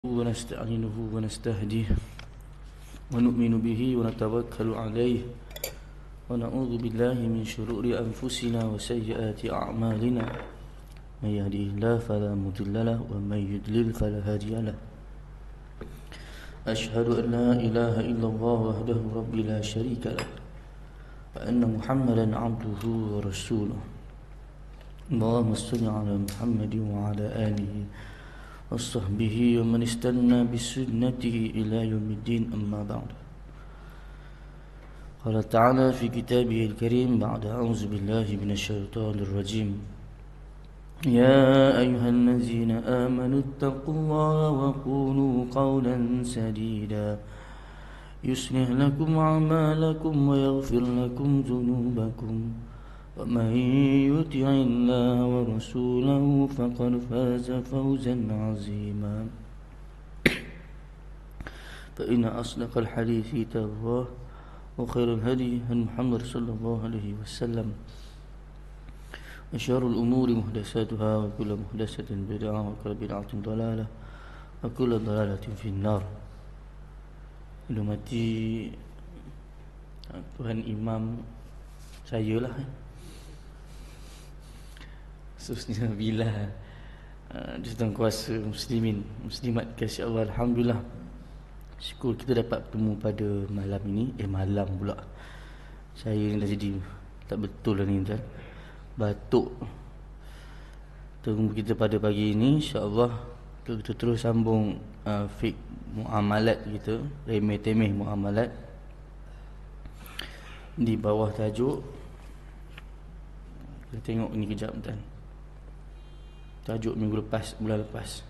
ونستعينه ونستهديه ونؤمن به ونتوكل عليه ونعوذ بالله من شرور أنفسنا وسيئات أعمالنا من يهده الله فلا مضل له ومن يضلل فلا هادي له أشهد أن لا إله إلا الله وحده رب لا شريك له وأن محمدا عبده ورسوله اللهم صل على محمد وعلى آله وصحبه ومن استنى بسنته إلى يوم الدين أما بعد قال تعالى في كتابه الكريم بعد أعوذ بالله من الشيطان الرجيم يا أيها الذين آمنوا اتقوا الله وقولوا قولا سديدا يصلح لكم أعمالكم ويغفر لكم ذنوبكم ومن يطع الله ورسوله فقد فاز فوزا عظيما فإن أصدق الحديث كتاب الله وخير الهدي هدي محمد صلى الله عليه وسلم وشر الأمور محدثاتها وكل محدثة بدعة وكل بدعة ضلالة وكل ضلالة في النار. Hormati Tuhan Imam saya lah, khususnya bila Tuan kuasa muslimin muslimat kasih Allah, alhamdulillah, syukur kita dapat bertemu pada malam ini. Malam pula, saya ni dah jadi tak betul lah ni tuan, batuk. Tunggu kita pada pagi ini, insya-Allah kita terus sambung fiqh muamalat kita, remeh-temeh muamalat, di bawah tajuk, kita tengok ni kejap tuan, tajuk minggu lepas, bulan lepas.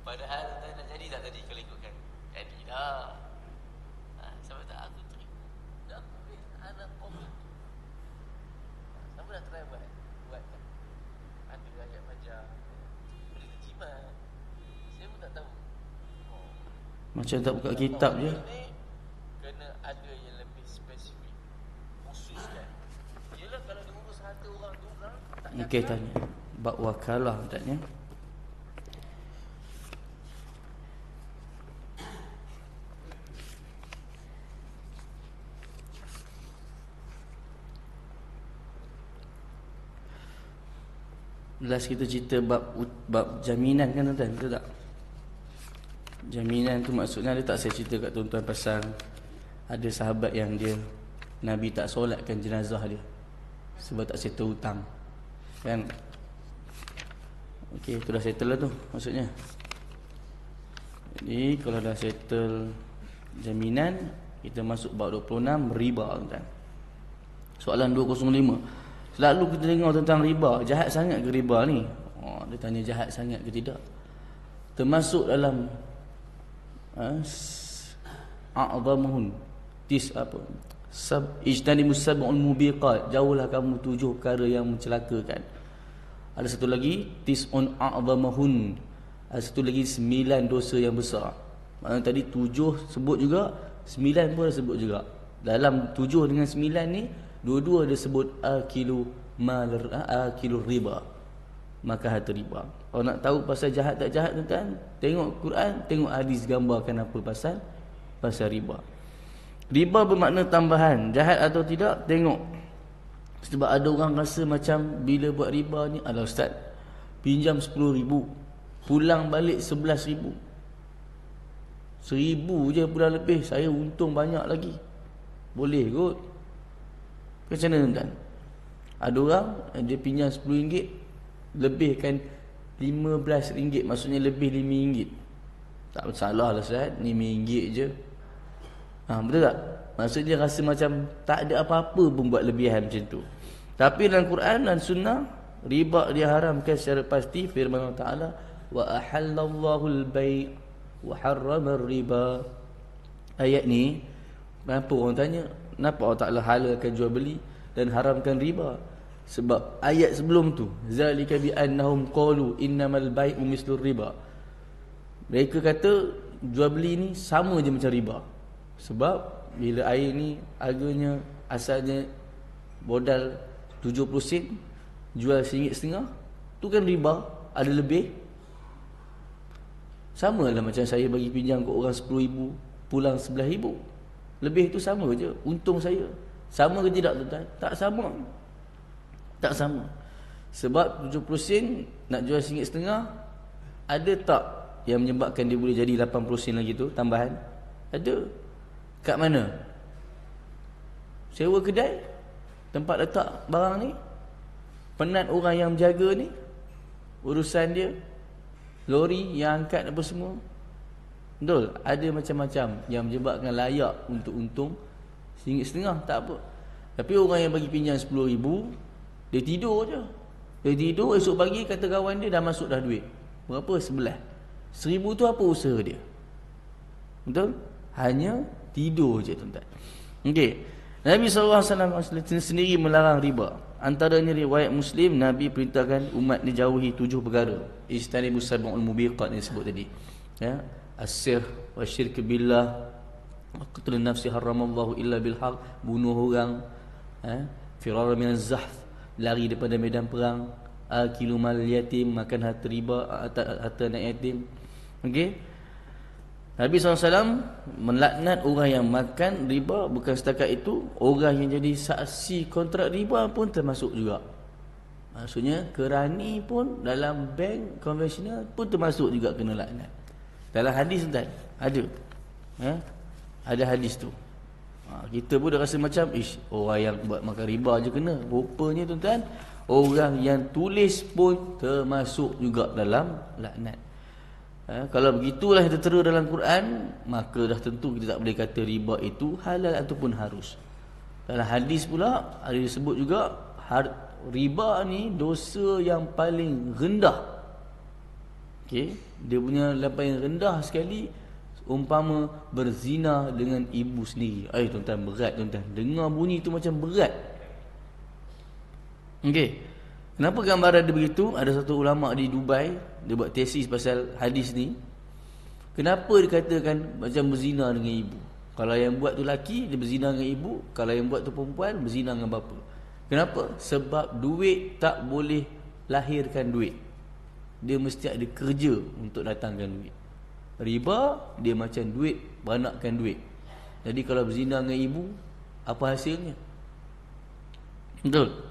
Padahal tak nak jadi tak tadi kalau ikutkan. Jadi dah. Sampai tak aku try. Dah aku ambil anak komik. Sampai dah try buat kan. Ada ayat fajar. Boleh terjemah. Saya pun tak tahu. Macam tak buka kitab je. Kena ada yang lebih spesifik, khususkan. Yelah kalau diurus harta orang tu orang tak ada. Okey, tanya bab wakalah tanya. Last kita cerita bab jaminan kan tuan, betul tak? Jaminan tu maksudnya, ada tak saya cerita kat tuan-tuan pasal ada sahabat yang dia Nabi tak solatkan jenazah dia sebab tak settle hutang kan? Okey, tu dah settle lah tu maksudnya. Jadi kalau dah settle jaminan, kita masuk bab 26, riba tuan. Soalan 205. Selalu kita dengar tentang riba, jahat sangat ke riba ni? Dia tanya jahat sangat ke tidak. Termasuk dalam a'zamuhun ijtanimus sab'ul mubiqat, jauhlah kamu 7 perkara yang mencelakakan. Ada satu lagi tis'un a'zamuhun, ada satu lagi 9 dosa yang besar. Maknanya tadi 7 sebut juga, 9 pun ada sebut juga. Dalam 7 dengan 9 ni, dua-dua ada sebut akilu riba, maka harta riba. Kalau nak tahu pasal jahat tak jahat tuan, tengok Quran, tengok hadis gambarkan apa pasal riba. Riba bermakna tambahan, jahat atau tidak tengok. Sebab ada orang rasa macam bila buat riba ni, alah ustaz, pinjam 10,000, pulang balik 11,000, 1,000 je pulang lebih, saya untung banyak lagi. Boleh kot? Macam mana tuan? Ada orang dia pinjam RM10, lebihkan RM15, maksudnya lebih RM5. Tak masalah lah Ustaz, RM5 je. Betul tak? Maksudnya rasa macam tak ada apa-apa pun buat lebihan macam tu. Tapi dalam Quran dan Sunnah, riba diharamkan secara pasti. Firman Allah Ta'ala, wa ahallallahu al-bay' wa harrama riba. Ayat ni, kenapa orang tanya, kenapa Allah Ta'ala halalkan jual beli dan haramkan riba? Sebab ayat sebelum tu, zalika bi annahum qalu innamal bai'u mislur riba. Mereka kata jual beli ni sama je macam riba. Sebab bila air ni harganya asalnya modal 70 sen, jual RM1.50, tu kan riba, ada lebih. Sama lah macam saya bagi pinjam ke orang RM10,000, pulang RM11,000. Lebih tu sama je, untung saya. Sama ke tidak tuan-tuan? Tak sama. Tak sama. Sebab 70 sen nak jual RM1.50, ada tak yang menyebabkan dia boleh jadi 80 sen lagi tu tambahan? Ada. Kat mana? Sewa kedai, tempat letak barang ni, penat orang yang menjaga ni, urusan dia, lori yang angkat apa semua. Betul, ada macam-macam yang menyebabkan layak untuk untung RM1.50, tak apa. Tapi orang yang bagi pinjam RM10,000, dia tidur je. Dia tidur, esok pagi kata kawan dia dah masuk dah duit. Berapa? 11. RM1,000 tu apa usaha dia? Betul? Hanya tidur je tuan-tuan. Okey. Nabi SAW sendiri melarang riba. Antaranya riwayat Muslim, Nabi perintahkan umat ni jauhi 7 perkara. Istanibus sab'ul mubiqat ni sebut tadi. Ya, as-sirh wa syirk billah, qatlun nafsi haramallahu illa bil haq, bunuh orang, firar min az-zahf, lari daripada medan perang, akilu mal yatim, makan harta riba, harta anak yatim. Okey. Nabi SAW melaknat orang yang makan riba. Bukan setakat itu, orang yang jadi saksi kontrak riba pun termasuk juga. Maksudnya kerani pun dalam bank konvensional pun termasuk juga kena laknat. Dalam hadis tuan ada, ada hadis tu. Kita pun dah rasa macam orang yang buat makan riba je kena. Rupanya tuan-tuan, orang yang tulis pun termasuk juga dalam laknat. Kalau begitulah yang tertera dalam Quran, maka dah tentu kita tak boleh kata riba itu halal ataupun harus. Dalam hadis pula ada disebut juga riba ni dosa yang paling rendah. Okey, dia punya level yang rendah sekali, umpama berzina dengan ibu sendiri. Tuan-tuan, berat tuan-tuan. Dengar bunyi tu macam berat. Okey. Kenapa gambaran dia begitu? Ada satu ulama di Dubai, dia buat tesis pasal hadis ni. Kenapa dikatakan macam berzina dengan ibu? Kalau yang buat tu laki, dia berzina dengan ibu. Kalau yang buat tu perempuan, berzina dengan bapa. Kenapa? Sebab duit tak boleh lahirkan duit. Dia mesti ada kerja untuk datangkan duit. Riba, dia macam duit, beranakkan duit. Jadi kalau berzina dengan ibu, apa hasilnya? Betul?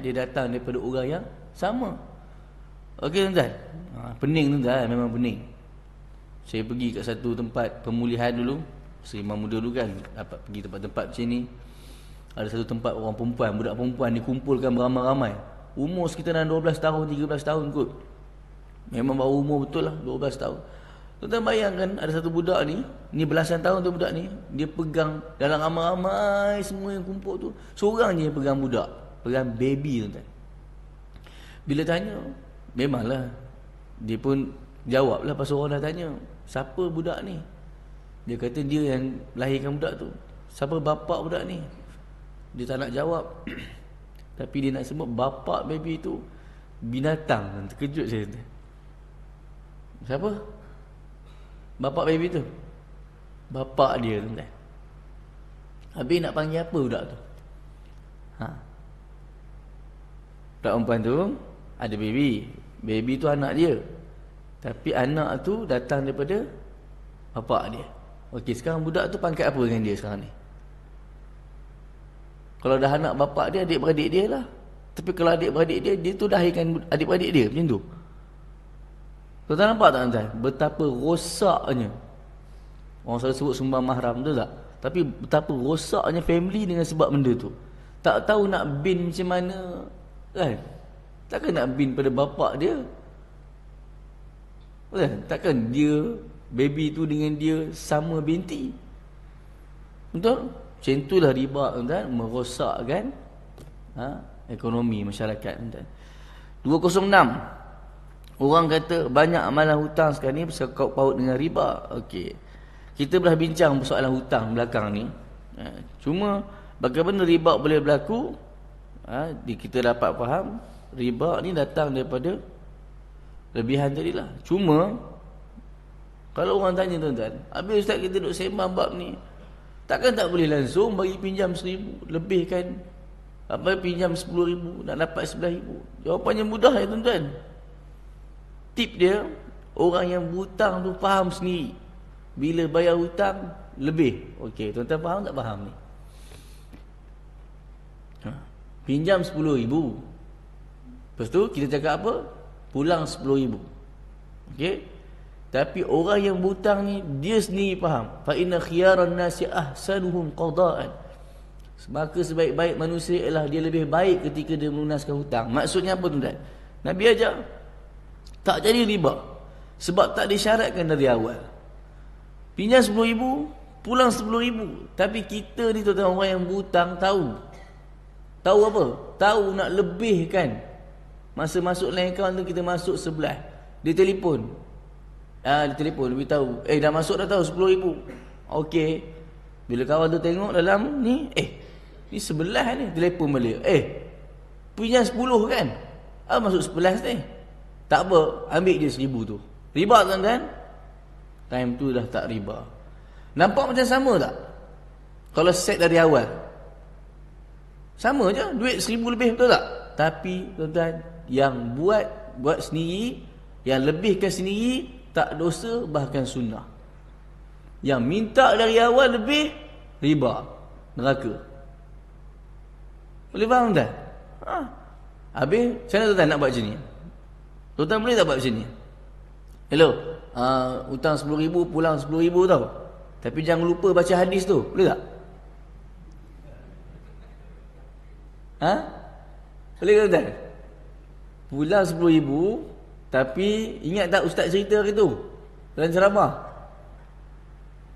Dia datang daripada orang yang sama. Okey tuan-tuan. Pening tuan-tuan, memang pening. Saya pergi kat satu tempat pemulihan dulu. Saya imam muda dulu kan, dapat pergi tempat-tempat macam ni. Ada satu tempat orang perempuan, budak perempuan dikumpulkan beramai-ramai. Umur sekitar 12 tahun, 13 tahun kot. Memang baru umur betul lah, 12 tahun. Tuan-tuan bayangkan ada satu budak ni belasan tahun tu budak ni, dia pegang dalam ramai-ramai semua yang kumpul tu, seorang je yang pegang budak. Pegang baby tuan-tuan. Bila tanya, memanglah dia pun jawablah pasal orang dah tanya, siapa budak ni? Dia kata dia yang lahirkan budak tu. Siapa bapa budak ni? Dia tak nak jawab. Tapi dia nak sebut bapa baby tu binatang. Terkejut saya tu. Siapa? Bapa baby tu. Bapa dia tuan-tuan. Habis nak panggil apa budak tu? Budak perempuan tu ada baby. Baby tu anak dia. Tapi anak tu datang daripada bapa dia. Okey, sekarang budak tu pangkat apa dengan dia sekarang ni? Kalau dah anak bapa dia, adik-beradik dia lah. Tapi kalau adik-beradik dia, dia tu lahirkan adik-beradik dia macam tu. Tuan-tuan nampak tak tuan-tuan? Betapa rosaknya. Orang selalu sebut sumbang mahram, betul tak? Tapi betapa rosaknya family dengan sebab benda tu. Tak tahu nak bin macam mana, kan? Takkan nak bin pada bapak dia, kan? Takkan dia, baby tu dengan dia sama binti. Betul? Macam itulah riba tuan-tuan, merosakkan ekonomi masyarakat tuan-tuan. 206. Orang kata banyak amalan hutang sekarang ni bersekut paut dengan riba. Okey. Kita belah bincang persoalan hutang belakang ni. Cuma bagaimana riba boleh berlaku? Kita dapat faham riba ni datang daripada lebihan tadilah. Cuma kalau orang tanya tuan-tuan, habis ustaz kita duduk sembang bab ni, takkan tak boleh langsung bagi pinjam 1,000 lebihkan Apa pinjam 10,000 nak dapat 11,000? Jawapannya mudah ya tuan-tuan. Tip dia, orang yang berhutang tu faham sendiri. Bila bayar hutang lebih. Okey, tuan-tuan faham tak faham ni? Pinjam 10,000. Lepas tu kita cakap apa? Pulang 10,000. Okey? Tapi orang yang berhutang ni dia sendiri faham. Fa inna khiyaran nasi ahsanuhum qada'an. Maka sebaik-baik manusia ialah dia lebih baik ketika dia melunaskan hutang. Maksudnya apa tuan-tuan? Nabi ajar tak jadi riba. Sebab tak disyaratkan dari awal. Pinjam 10,000, pulang 10,000. Tapi kita ni tuan-tuan, orang yang berhutang tahu. Tahu apa? Tahu nak lebihkan. Masa masuk line account tu kita masuk sebelah. Dia telefon. Dia telefon, dia tahu. Dah masuk dah tahu 10,000. Okey. Bila kawan tu tengok dalam ni, ni sebelah ni, telefon balik. Pinjam 10 kan? Masuk 11 ni. Tak apa, ambil je 1,000 tu. Riba tuan-tuan? Time tu dah tak riba. Nampak macam sama tak? Kalau set dari awal. Sama je, duit 1,000 lebih, betul tak? Tapi tuan-tuan, yang buat sendiri, yang lebihkan sendiri, tak dosa, bahkan sunnah. Yang minta dari awal lebih, riba, neraka. Boleh faham tak? Habis, macam mana tuan-tuan nak buat macam ni? Tuan-tuan boleh tak buat macam ni? Hello, hutang 10,000, pulang 10,000 tau. Tapi jangan lupa baca hadis tu, boleh tak? Boleh ke tuan? Pulang 10,000, tapi ingat tak ustaz cerita hari tu dalam ceramah?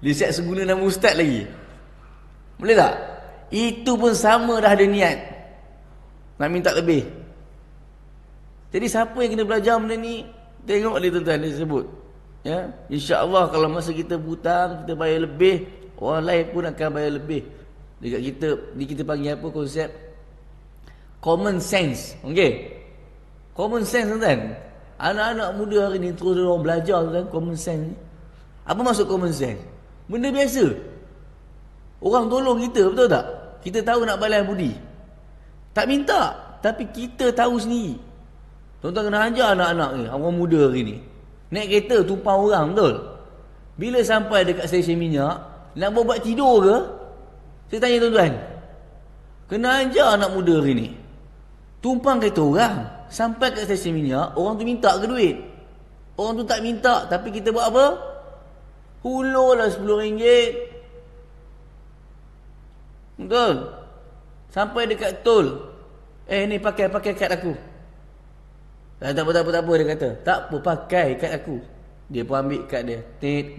Dia siap seguna nama ustaz lagi. Boleh tak? Itu pun sama dah ada niat nak minta lebih. Jadi siapa yang kena belajar benda ni, tengok dia tuan-tuan, dia sebut ya, insya-Allah kalau masa kita berhutang, kita bayar lebih, orang lain pun akan bayar lebih. Dekat kita panggil apa konsep? Common sense. Okey. Common sense tuan-tuan. Anak-anak muda hari ni terus orang belajar tuan-tuan common sense ni. Apa maksud common sense? Benda biasa. Orang tolong kita, betul tak? Kita tahu nak balas budi. Tak minta, tapi kita tahu sendiri. Tuan-tuan kena ajar anak-anak ni, orang muda hari ni. Naik kereta tumpang orang, betul? Bila sampai dekat stesen minyak, nak buat tidur ke? Saya tanya tuan-tuan. Kena ajar anak muda hari ni. Tumpang kereta orang, sampai kat stesen minyak, orang tu minta ke duit? Orang tu tak minta, tapi kita buat apa? Hulurlah RM10. Betul? Sampai dekat tol. Ni pakai kad aku. Tak apa dia kata. Tak apa, pakai kad aku. Dia pun ambil kad dia.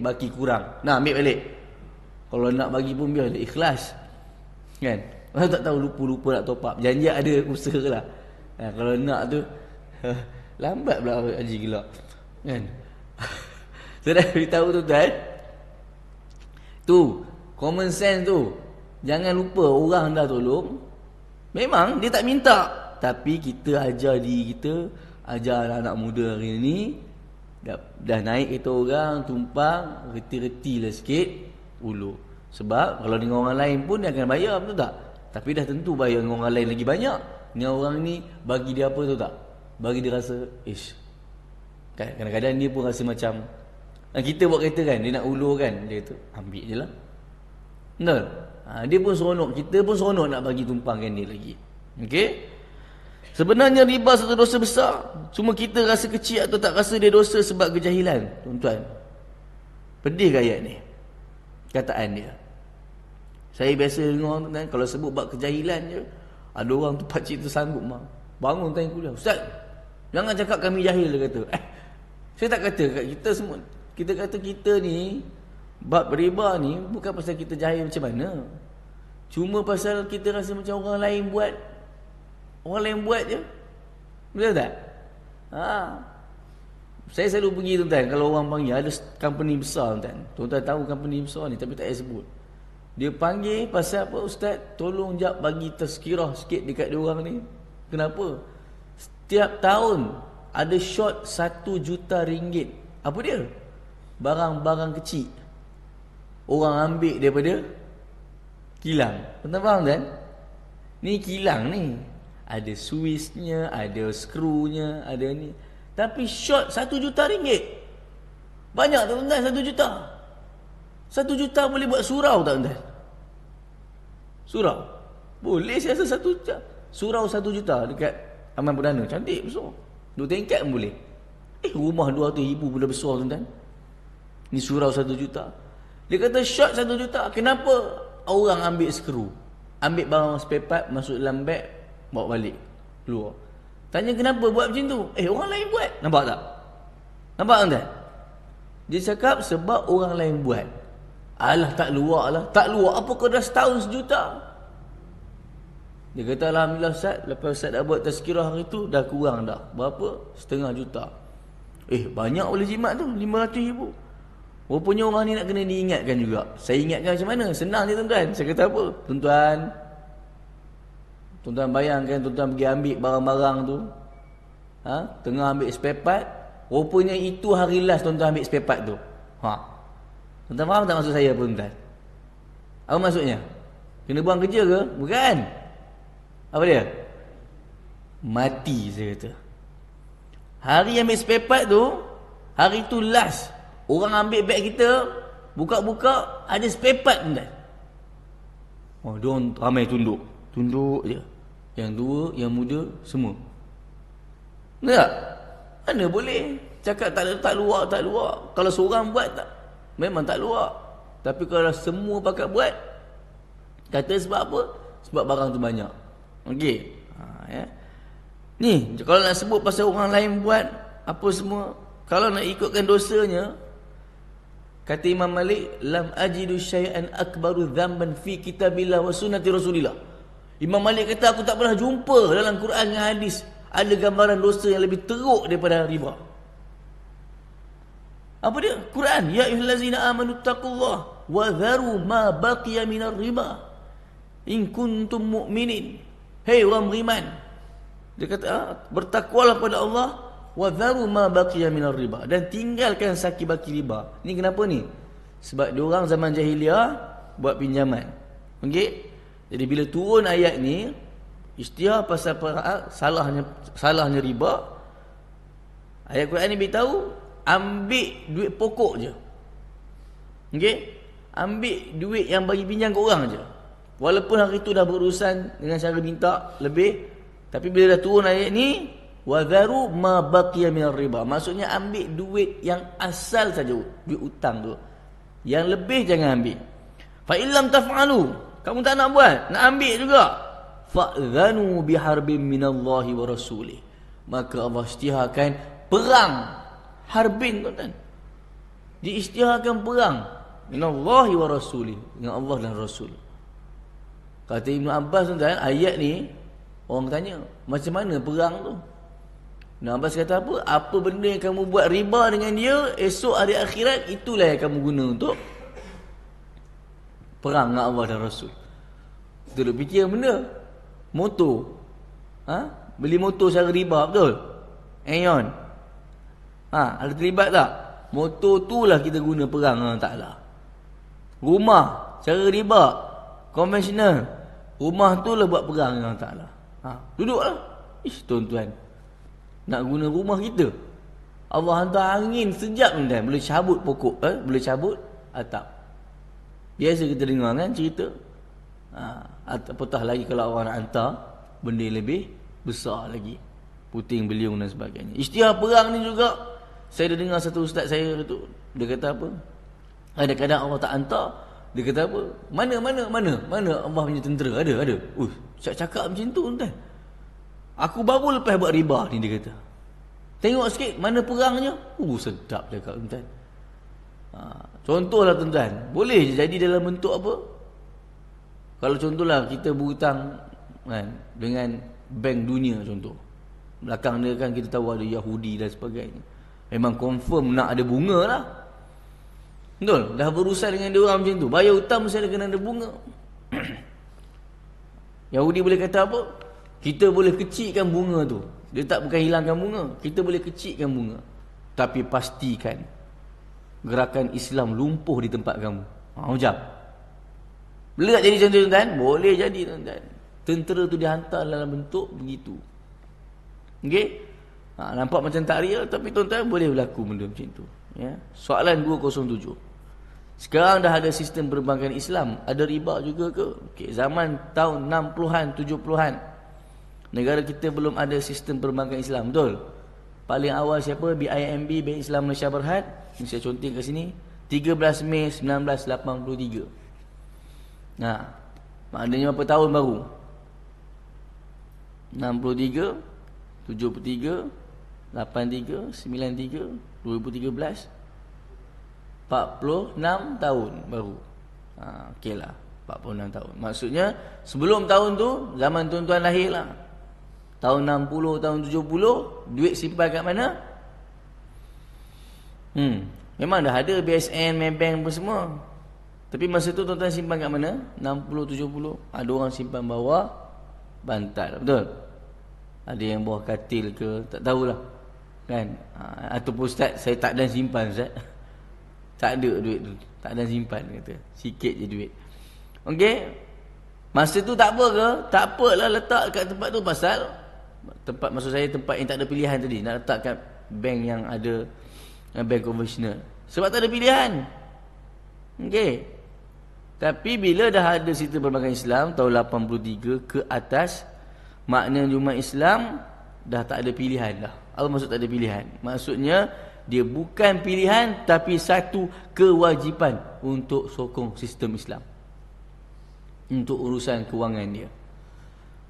Baki kurang. Nah, ambil balik. Kalau nak bagi pun biar dia ikhlas. Kan? Orang tak tahu, lupa nak top up. Janji ada usaha lah. Kalau nak tu lambat pula Haji gelak. Kan? Saya dah beritahu tuan-tuan. Tu, common sense tu. Jangan lupa orang dah tolong. Memang dia tak minta, tapi kita ajar diri kita, ajar anak muda hari ni, dah naik kereta orang, tumpang, reti-reti lah sikit, ulur. Sebab kalau dengan orang lain pun dia akan bayar, betul tak? Tapi dah tentu bayar dengan orang lain lagi banyak. Dengan orang ni bagi dia apa, tahu tak? Bagi dia rasa, kadang-kadang dia pun rasa macam, kita buat kereta kan, dia nak ulur kan, dia tu ambil je lah. Betul? Dia pun seronok, kita pun seronok nak bagi tumpangkan dia lagi. Okey? Sebenarnya riba satu dosa besar. Cuma kita rasa kecil atau tak rasa dia dosa sebab kejahilan. Tuan-tuan, pedih ke ayat ni? Kataan dia. Saya biasa dengar tuan-tuan, kalau sebut bab kejahilan je, ada orang tu pakcik tu sanggup bangun tanya kuliah. Ustaz, jangan cakap kami jahil, dia kata. Saya tak kata kat kita semua. Kita kata kita ni bab riba ni bukan pasal kita jahil macam mana. Cuma pasal kita rasa macam orang lain buat. Orang lain buat je. Betul tak? Saya selalu pergi tuan-tuan, kalau orang panggil, ada company besar tuan-tuan. Tuan-tuan tahu company besar ni, tapi tak payah sebut. Dia panggil pasal apa? Ustaz, tolong jap bagi tazkirah sikit dekat dia orang ni. Kenapa? Setiap tahun ada short RM1 juta. Apa dia? Barang-barang kecil orang ambil daripada kilang. Tuan-tuan faham kan? Ni kilang ni. Ada Swissnya, ada skrunya, ada ni. Tapi short 1 juta ringgit. Banyak tak tuan-tuan 1 juta? 1 juta boleh buat surau tak tuan-tuan? Surau? Boleh saya rasa 1 juta. Surau 1 juta dekat Aman Perdana. Cantik besar. 2 tingkat pun boleh. Rumah 200,000 pun dah besar tuan-tuan. Ni surau 1 juta. Dia kata short 1 juta. Kenapa orang ambil skru? Ambil barang spare part, masuk dalam beg, bawa balik keluar. Tanya kenapa buat macam tu? Orang lain buat. Nampak tak? Nampak tuan-tuan? Dia cakap sebab orang lain buat. Alah tak luar lah. Tak luar apa kau dah setahun 1 juta? Dia kata alhamdulillah Ustaz, lepas Ustaz dah buat tazkirah hari tu, dah kurang dah. Berapa? 0,5 juta. Banyak boleh jimat tu, 500,000. Rupanya orang ni nak kena diingatkan juga. Saya ingatkan macam mana? Senang je tuan-tuan. Saya kata apa? Tuan-tuan bayangkan tuan-tuan pergi ambil barang-barang tu. Tengah ambil spare part. Rupanya itu hari last tuan-tuan ambil spare part tu. Tuan-tuan faham tak maksud saya apa tuan-tuan? Apa maksudnya? Kena buang kerja ke? Bukan. Apa dia? Mati saya kata. Hari ambil spare part tu, hari tu last. Orang ambil beg kita, buka-buka, ada spare part tuan-tuan. Diorang ramai tunduk. Tunduk je. Yang tua, yang muda, semua. Tak? Mana boleh? Cakap tak luar. Kalau seorang buat, tak, memang tak luar. Tapi kalau semua pakat buat, kata sebab apa? Sebab barang tu banyak. Okey. Ya. Ni, kalau nak sebut pasal orang lain buat, apa semua, kalau nak ikutkan dosanya, kata Imam Malik, lam ajidu syai'an akbaru dhanban fi kitabillah wa sunnati Rasulillah. Imam Malik kata aku tak pernah jumpa dalam Quran dan hadis ada gambaran dosa yang lebih teruk daripada riba. Apa dia? Quran, ya ayyuhallazina amanu taqullaha wa dharu ma baqiya minar riba in kuntum mu'minin. Hei orang beriman. Dia kata bertakwalah pada Allah wa dharu ma baqiya minar riba, dan tinggalkan saki-baki riba. Ni kenapa ni? Sebab diorang zaman jahiliah buat pinjaman. Okey? Jadi bila turun ayat ni, istilah pasal salahnya riba, ayat Quran ni beritahu ambil duit pokok je. Okey? Ambil duit yang bagi pinjam ke orang je. Walaupun hari tu dah berurusan dengan cara minta lebih, tapi bila dah turun ayat ni, wa dharu ma baqiya minar riba, maksudnya ambil duit yang asal saja, duit hutang tu. Yang lebih jangan ambil. Fa illam taf'alu, kamu tak nak buat, nak ambil juga, fa'dhanu biharbin minallahi wa rasulih, maka Allah isytiharkan perang. Harbin tuan-tuan, diisytiharkan perang minallahi wa rasulih, dengan Allah dan Rasul. Kata Ibn Abbas tuan-tuan, ayat ni orang tanya macam mana perang tu. Ibn Abbas kata apa? Apa benda yang kamu buat riba dengan dia, esok hari akhirat itulah yang kamu guna untuk perang dengan Allah dan Rasul. Kita duk fikir benda motor. Beli motor secara riba, betul? Aeon. Ada terlibat tak? Motor tu lah kita guna perang dengan Ta'ala. Rumah secara riba, konvensional. Rumah tu lah buat perang dengan Ta'ala. Duduklah. Tuan-tuan, nak guna rumah kita, Allah hantar angin sejak tuan-tuan, boleh cabut pokok, boleh cabut atap. Biasa kita dengar kan cerita. Apatah lagi kalau orang nak hantar benda yang lebih besar lagi, puting beliung dan sebagainya. Isytihar perang ni juga, saya dah dengar satu ustaz saya tu, dia kata apa, kadang-kadang Allah tak hantar, dia kata apa, mana Allah punya tentera, ada. Cakap macam tu tuan-tuan. Aku baru lepas buat riba ni, dia kata. Tengok sikit mana perangnya. Sedap cakap tuan-tuan. Contohlah tuan-tuan, boleh je jadi dalam bentuk apa? Kalau contohlah kita berhutang kan, dengan bank dunia contoh. Belakang dia kan kita tahu ada Yahudi dan sebagainya. Memang confirm nak ada bunga lah. Betul? Dah berurusan dengan dia orang macam tu, bayar hutang mesti ada kena ada bunga. Yahudi boleh kata apa? Kita boleh kecilkan bunga tu. Dia tak bukan hilangkan bunga, kita boleh kecilkan bunga, tapi pastikan gerakan Islam lumpuh di tempat kamu. Macam boleh tak jadi contoh tuan-tuan? Boleh jadi tuan-tuan. tentera tu dihantar dalam bentuk begitu. Okey? Nampak macam tak real, tapi tuan-tuan boleh berlaku benda macam tu. Ya. Soalan 207. Sekarang dah ada sistem perbankan Islam, ada riba juga ke? Okey, zaman tahun 60-an, 70-an, negara kita belum ada sistem perbankan Islam, betul? Paling awal siapa? BIMB, Bank Islam Malaysia Berhad. Ini saya conteng kat sini. 13 Mei 1983. Maknanya berapa tahun baru? 63, 73, 83, 93, 2013, 46 tahun baru. Okeylah, 46 tahun. Maksudnya sebelum tahun tu, zaman tuan-tuan lahir lah. Tahun 60, tahun 70, duit simpan kat mana? Memang dah ada BSN, Maybank apa semua. Tapi masa tu tuan-tuan simpan kat mana? 60, 70. Ada orang simpan bawah bantal, betul? Ada yang bawah katil ke, tak tahulah. Kan? Ataupun ustaz, saya tak ada simpan ustaz. Tak ada duit tu, tak ada simpan kata. Sikit je duit. Okey. Masa tu tak apa ke? Tak apalah letak kat tempat tu, pasal tempat, maksud saya tempat yang tak ada pilihan tadi, nak letak kat bank yang ada, bank konvensional. Sebab tak ada pilihan. Okey. Tapi bila dah ada sistem perbankan Islam tahun 83 ke atas, maknanya umat Islam dah tak ada pilihan dah. Apa maksud tak ada pilihan? Maksudnya dia bukan pilihan, tapi satu kewajipan untuk sokong sistem Islam, untuk urusan kewangan dia.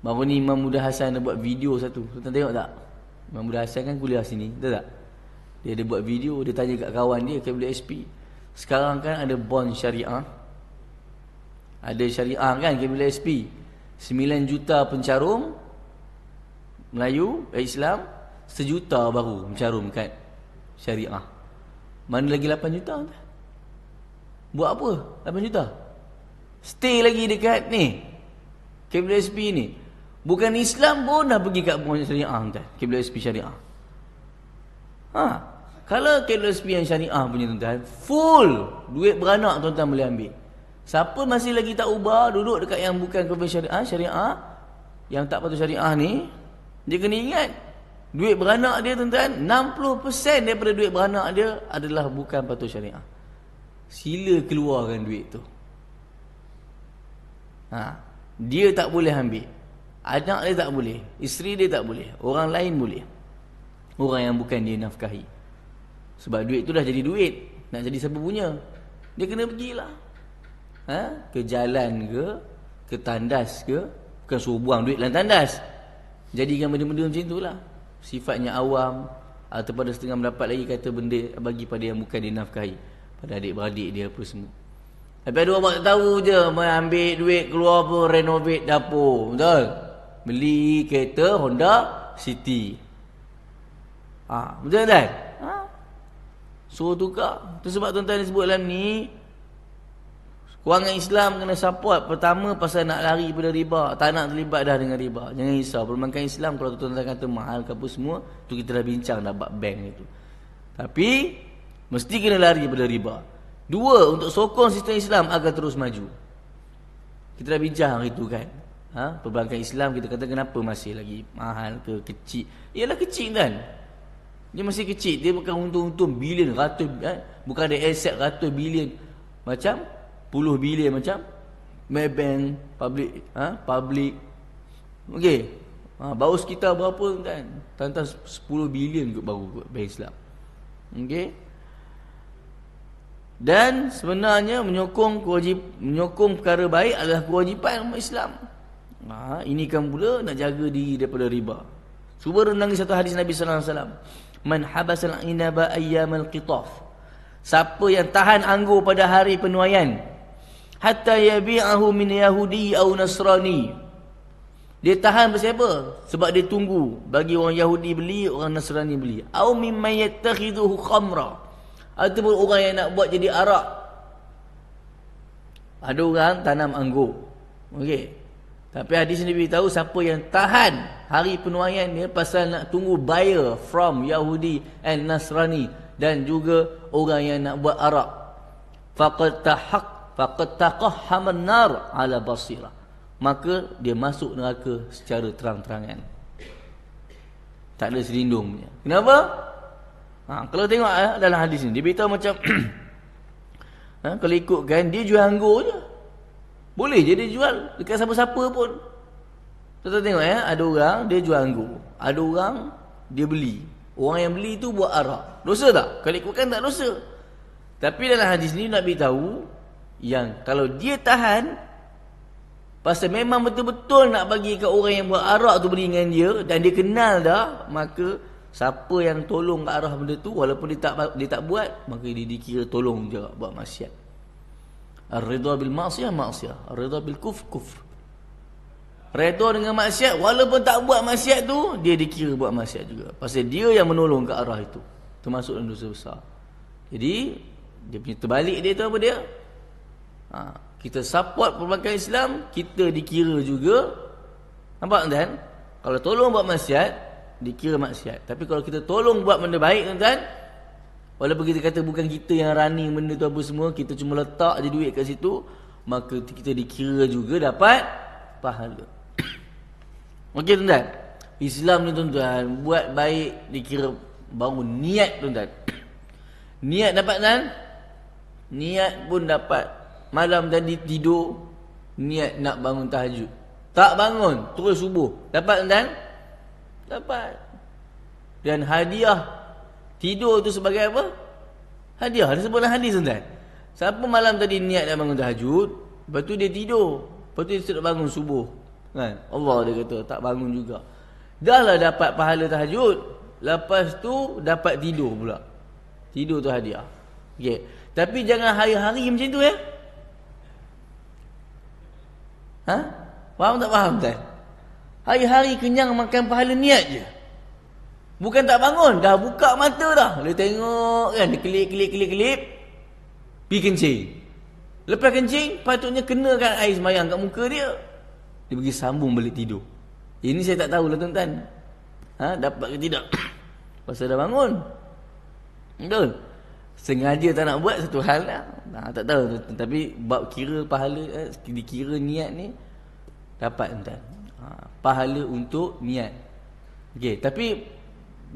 Baru ni Imam Muda Hasan ada buat video satu. Tuan tengok tak? Imam Muda Hasan kan kuliah sini, betul tak? Dia ada buat video, dia tanya kat kawan dia, KWSP. Sekarang kan ada bond syariah. Ada syariah kan, KWSP. 9 juta pencarum Melayu, Islam, 1 juta baru pencarum kat syariah. Mana lagi 8 juta? Buat apa 8 juta? Stay lagi dekat ni KWSP ni. Bukan Islam pun dah pergi kat bond syariah tuan, KWSP syariah. Kalau KWSP yang syariah punya tuan, full duit beranak tuan boleh ambil. Siapa masih lagi tak ubah, duduk dekat yang bukan konvensional syariah, yang tak patut syariah ni, dia kena ingat duit beranak dia tuan-tuan, 60% daripada duit beranak dia adalah bukan patut syariah. Sila keluarkan duit tu. Dia tak boleh ambil, anak dia tak boleh, isteri dia tak boleh, orang lain boleh, orang yang bukan dia nafkahi. Sebab duit tu dah jadi duit, nak jadi siapa punya, dia kena pergilah ke jalan ke tandas ke, bukan suruh buang duit dalam tandas. Jadikan benda-benda macam itulah. Sifatnya awam, atau pada setengah mendapat lagi kata benda bagi pada yang bukan dinafkahi, pada adik-beradik dia apa semua. Tapi ada orang tak tahu je, ambil duit keluar pun renovate dapur, betul? Beli kereta Honda City. Betul tak? Suruh tukar. Itu sebab tuan-tuan disebut dalam ni, kewangan Islam kena support. Pertama pasal nak lari pada riba, tak nak terlibat dah dengan riba. Jangan risau, perbankan Islam kalau tuan-tuan kata mahal ke apa semua, tu kita dah bincang dah bab bank itu. Tapi mesti kena lari pada riba. Dua, untuk sokong sistem Islam agar terus maju. Kita dah bincang hari tu kan. Perbankan Islam kita kata kenapa masih lagi mahal ke kecil? Ialah kecil kan. Dia masih kecil, dia bukan untung-untung bilion, ratus, bukan ada aset ratus bilion macam 10 bilion macam Maybank, public. Okey. Baru sekitar berapa kan? Tentang 10 bilion kot baru kot Bank Islam. Okey. Dan sebenarnya menyokong perkara baik adalah kewajipan umat Islam. Ini kan pula nak jaga diri daripada riba. Cuba renangi satu hadis Nabi sallallahu alaihi wasallam. Man habasal inaba ayyamal qitaf. Siapa yang tahan anggur pada hari penuaian, hatta yabi'ahu min yahudi aw nasrani. Dia tahan pasal apa? Sebab dia tunggu bagi orang Yahudi beli, orang Nasrani beli. Aw mimma yattakhidhuhu khamra. Ataupun orang yang nak buat jadi arak. Ada orang tanam anggur. Okey. Tapi hadis ni beritahu siapa yang tahan hari penuaian dia pasal nak tunggu buyer from Yahudi and Nasrani, dan juga orang yang nak buat arak. Faqad taqahhama an-nar ala basirah. maka dia masuk neraka secara terang-terangan. Tak ada selindung punya. Kenapa? Kalau tengok dalam hadis ni, dia beritahu macam kalau ikutkan, dia jual anggur je. Boleh je dia jual dekat siapa-siapa pun. Tuan-tuan tengok ada orang dia jual anggur, ada orang dia beli. Orang yang beli tu buat arak. Dosa tak? Kalau ikutkan tak dosa. Tapi dalam hadis ni nak beritahu yang kalau dia tahan, pasal memang betul-betul nak bagi kat orang yang buat arak tu beli dengan dia, dan dia kenal dah, maka siapa yang tolong ke arah benda tu, walaupun dia tak buat, maka dia dikira tolong je buat maksiat. Ar-ridha bil ma'siyah ma'siyah, ar-ridha bil kufr. Redha dengan maksiat, walaupun tak buat maksiat tu, dia dikira buat maksiat juga. Pasal dia yang menolong ke arah itu. Termasuk dalam dosa besar. Jadi, dia punya terbalik dia tu apa dia? Kita support perbankan Islam, kita dikira juga. Nampak tuan? Kalau tolong buat maksiat, dikira maksiat. Tapi kalau kita tolong buat benda baik tuan, walaupun kita kata bukan kita yang running benda tu apa semua, kita cuma letak je duit kat situ, maka kita dikira juga dapat pahala. Okey tuan-tuan. Islam ni tuan-tuan, buat baik dikira bangun niat tuan-tuan. Niat dapat kan? Niat pun dapat. Malam tadi tidur, niat nak bangun tahajud. Tak bangun, terus subuh. Dapat tuan-tuan? Dapat. Dan hadiah tidur tu sebagai apa? Hadiah. Dia sebut dalam hadis tuan-tuan. Siapa malam tadi niat nak bangun tahajud, lepas tu dia tidur, lepas tu dia sudah bangun subuh, kan? Allah dia kata tak bangun juga. Dah lah dapat pahala tahajud, lepas tu dapat tidur pula. Tidur tu hadiah. Okey. Tapi jangan hari-hari macam tu ya. Faham tak faham tak? Hari-hari kenyang makan pahala niat je. Bukan tak bangun, dah buka mata dah. Dia tengok kan, dia kelip. Pergi kencing. Lepas kencing, patutnya kenakan air semayang kat muka dia. Dia pergi sambung balik tidur. Ini saya tak tahulah tuan-tuan. Dapat ke tidak? Pasal dah bangun. Betul? Sengaja tak nak buat satu hal lah. Tak tahu tuan-tuan. Tapi bab kira pahala, dikira niat ni, dapat tuan-tuan. Pahala untuk niat. Okey, tapi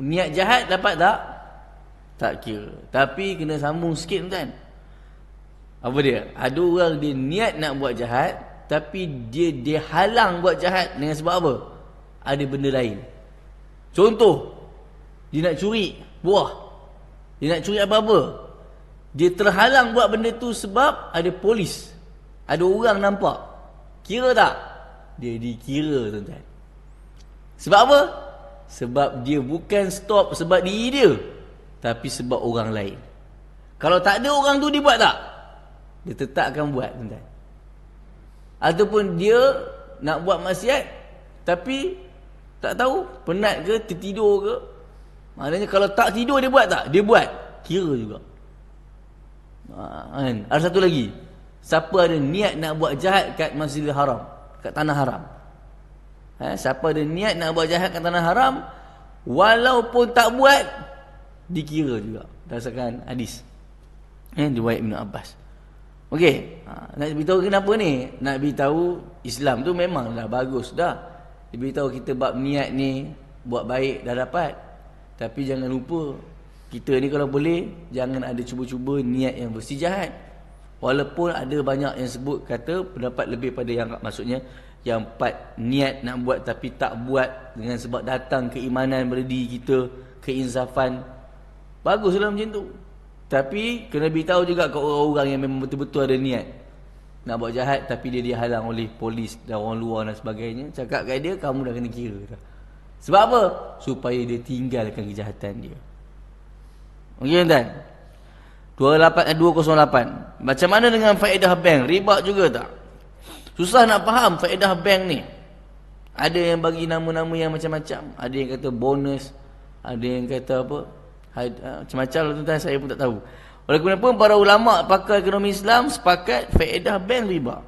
niat jahat dapat tak? Tak kira. Tapi kena sambung sikit tuan-tuan. Apa dia? Ada orang dia niat nak buat jahat, tapi dia halang buat jahat dengan sebab apa? Ada benda lain. Contoh, dia nak curi buah. Dia nak curi apa-apa. Dia terhalang buat benda tu sebab ada polis. Ada orang nampak. Kira tak? Dia dikira tuan-tuan. Sebab apa? Sebab dia bukan stop sebab diri dia, tapi sebab orang lain. Kalau tak ada orang tu, dia buat tak? Dia tetap akan buat tuan-tuan. Ataupun dia nak buat maksiat, tapi tak tahu, penat ke, tertidur ke. Maknanya kalau tak tidur dia buat tak? Dia buat. Kira juga. Ada satu lagi. Siapa ada niat nak buat jahat kat Masjidil Haram, kat tanah haram. Siapa ada niat nak buat jahat kat tanah haram, walaupun tak buat, dikira juga. Berdasarkan hadis riwayat Ibn Abbas. Okey, nak beritahu kenapa ni? Nak beritahu Islam tu memang dah bagus dah. Dia beritahu kita bab niat ni, buat baik dah dapat. Tapi jangan lupa, kita ni kalau boleh, jangan ada cuba-cuba niat yang bersih jahat. Walaupun ada banyak yang sebut, kata pendapat lebih pada yang maksudnya yang part niat nak buat tapi tak buat dengan sebab datang keimanan pada diri kita, keinsafan. Baguslah macam tu. Tapi kena beritahu juga ke orang-orang yang memang betul-betul ada niat nak buat jahat, tapi dia dihalang oleh polis dan orang luar dan sebagainya. Cakap kat dia, kamu dah kena kira dah. Sebab apa? Supaya dia tinggalkan kejahatan dia. Okey tuan? 208. Macam mana dengan faedah bank? Riba juga tak? Susah nak faham faedah bank ni. Ada yang bagi nama-nama yang macam-macam. Ada yang kata bonus, ada yang kata apa, macam-macam lah tuan-tuan, saya pun tak tahu. Oleh kerana pun para ulama pakar ekonomi Islam sepakat faedah bank riba.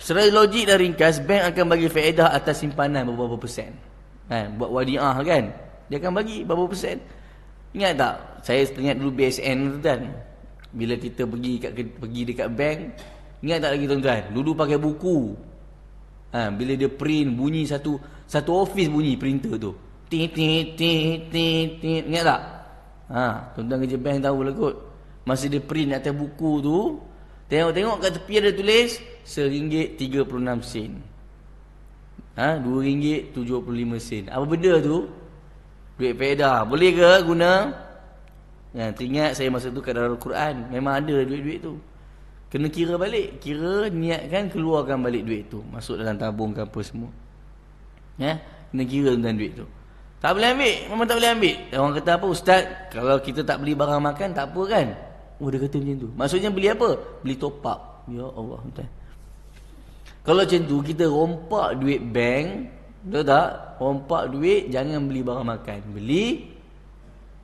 Secara logik dan ringkas, bank akan bagi faedah atas simpanan beberapa persen. Buat wadiah kan, dia akan bagi berapa persen. Ingat tak? Saya ingat dulu BSN tuan-tuan. Bila kita pergi dekat bank, ingat tak lagi tuan-tuan? Dulu pakai buku. Bila dia print, bunyi satu office bunyi printer tu. Tit. Ingat tak? Tuan-tuan kerja bank tahulah kot. Masa dia print atas buku tu, tengok kat tepi ada tulis RM1.36. RM2.75. Apa benda tu? Duit faedah. Boleh ke guna? Teringat saya masa tu kat Darul Quran, memang ada duit-duit tu. Kena kira balik. Kira, niatkan keluarkan balik duit tu. Masuk dalam tabung ke apa semua. Kena kira tentang duit tu. Tak boleh ambil. Memang tak boleh ambil. Orang kata apa? Ustaz, kalau kita tak beli barang makan, tak apa kan? Dia kata macam tu. Maksudnya beli apa? Beli top up. Ya Allah. Betul. Kalau macam tu, kita rompak duit bank. Betul tak? Rompak duit, jangan beli barang makan. Beli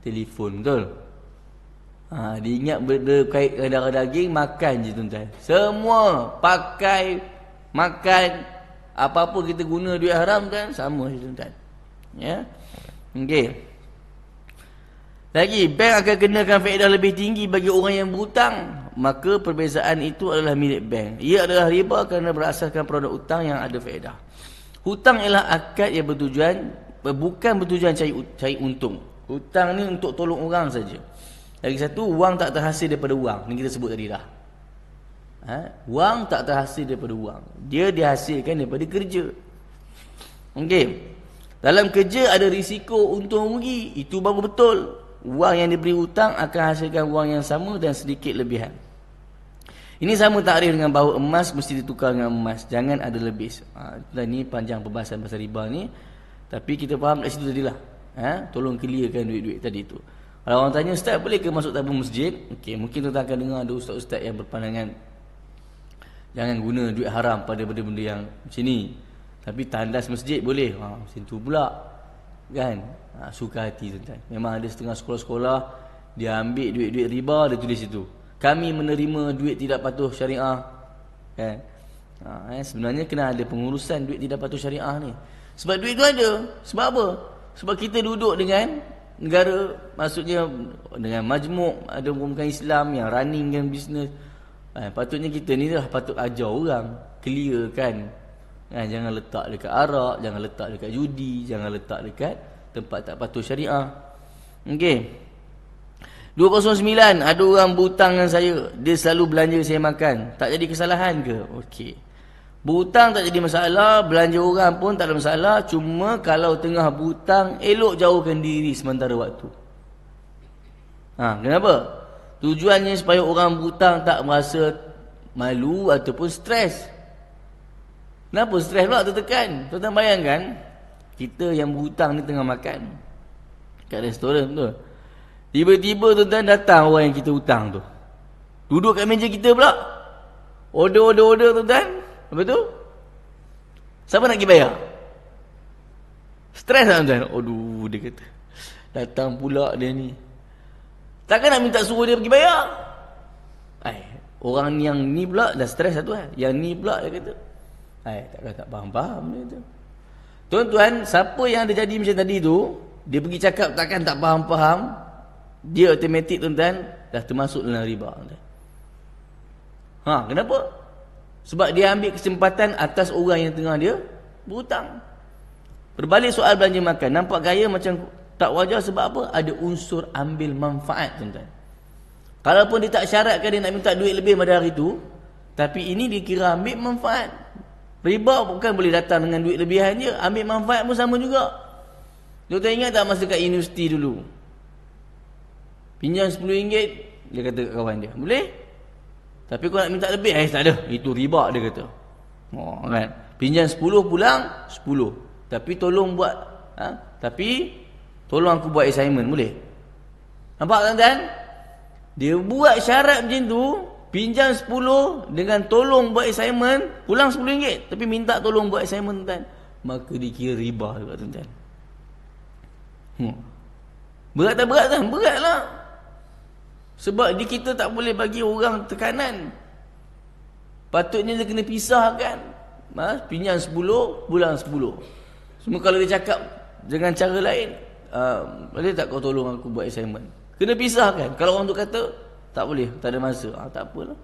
telefon. Betul? Dia ingat benda kait darah daging, makan je tuan-tuan. Semua pakai, makan, apa-apa kita guna duit haram kan, sama je tuan-tuan. Ya. Okey. Lagi, bank akan kenakan faedah lebih tinggi bagi orang yang berhutang. Maka perbezaan itu adalah milik bank. Ia adalah riba kerana berasaskan produk hutang yang ada faedah. Hutang ialah akad yang bukan bertujuan cari untung. Hutang ni untuk tolong orang saja. Lagi satu, wang tak terhasil daripada wang. Ni kita sebut tadi dah. Wang tak terhasil daripada wang. Dia dihasilkan daripada kerja. Okey. Dalam kerja ada risiko untung rugi. Itu baru betul. Wang yang diberi hutang akan hasilkan wang yang sama dan sedikit lebihan. Ini sama takrif dengan bahawa emas mesti ditukar dengan emas. Jangan ada lebih. Ini panjang perbahasan pasal riba ni. Tapi kita faham kat situ tadilah. Tolong clearkan duit-duit tadi tu. Kalau orang tanya, Ustaz boleh ke masuk tabung masjid? Okey, mungkin tuan akan dengar ada ustaz-ustaz yang berpandangan jangan guna duit haram pada benda-benda yang macam ni. Tapi tandas masjid boleh. Macam tu pula. Kan? Suka hati tuan-tuan. Memang ada setengah sekolah-sekolah dia ambil duit-duit riba, dia tulis situ. Kami menerima duit tidak patuh syariah. Kan? Sebenarnya kena ada pengurusan duit tidak patuh syariah ni. Sebab duit tu ada. Sebab apa? Sebab kita duduk dengan negara, maksudnya dengan majmuk, ada bukan Islam yang runningkan bisnes. Patutnya kita ni dah patut ajar orang, clear kan. Jangan letak dekat arak, jangan letak dekat judi, jangan letak dekat tempat tak patuh syariah. Okey. 209, ada orang berhutang dengan saya, dia selalu belanja saya makan, tak jadi kesalahan ke? Okey. Berhutang tak jadi masalah, belanja orang pun tak ada masalah, cuma kalau tengah berhutang, elok jauhkan diri sementara waktu. Kenapa? Tujuannya supaya orang berhutang tak merasa malu ataupun stres. Kenapa stres pula tertekan? Tuan-tuan bayangkan, kita yang berhutang ni tengah makan kat restoran tu. Tiba-tiba tuan-tuan datang orang yang kita hutang tu. Duduk kat meja kita pula. Order tuan-tuan. Apa tu? Siapa nak pergi bayar? Stres tak tuan-tuan? Aduh, dia kata. Datang pula dia ni. Takkan nak minta suruh dia pergi bayar? Orang yang ni pula dah stres satu kan. Yang ni pula dia kata. Takkan tak faham-faham dia kata. Tuan-tuan, siapa yang ada jadi macam tadi tu, dia pergi cakap takkan tak faham-faham, dia automatik tuan-tuan dah termasuk dalam riba. Kenapa? Sebab dia ambil kesempatan atas orang yang tengah dia berhutang. Berbalik soal belanja makan, nampak gaya macam tak wajar sebab apa? Ada unsur ambil manfaat tuan-tuan. Kalaupun dia tak syaratkan dia nak minta duit lebih pada hari tu, tapi ini dikira ambil manfaat. Riba bukan boleh datang dengan duit lebihan je, ambil manfaat pun sama juga. Tuan-tuan ingat tak masa kat universiti dulu? Pinjam RM10, dia kata kat kawan dia, boleh? Tapi kau nak minta lebih, tak ada. Itu riba dia kata. Kan? Pinjam 10 pulang 10. Tapi tolong buat tolong aku buat assignment, boleh? Nampak tuan-tuan? Dia buat syarat macam tu, pinjam 10 dengan tolong buat assignment, pulang RM10, tapi minta tolong buat assignment tuan-tuan. Maka dikira riba juga tuan-tuan. Berat tak berat kan? Berat lah. Sebab di kita tak boleh bagi orang tekanan. Patutnya dia kena pisahkan. Pinjam 10, bulan 10. Semua kalau dia cakap dengan cara lain, boleh tak kau tolong aku buat assignment? Kena pisahkan. Kalau orang tu kata tak boleh, tak ada masa, tak apalah.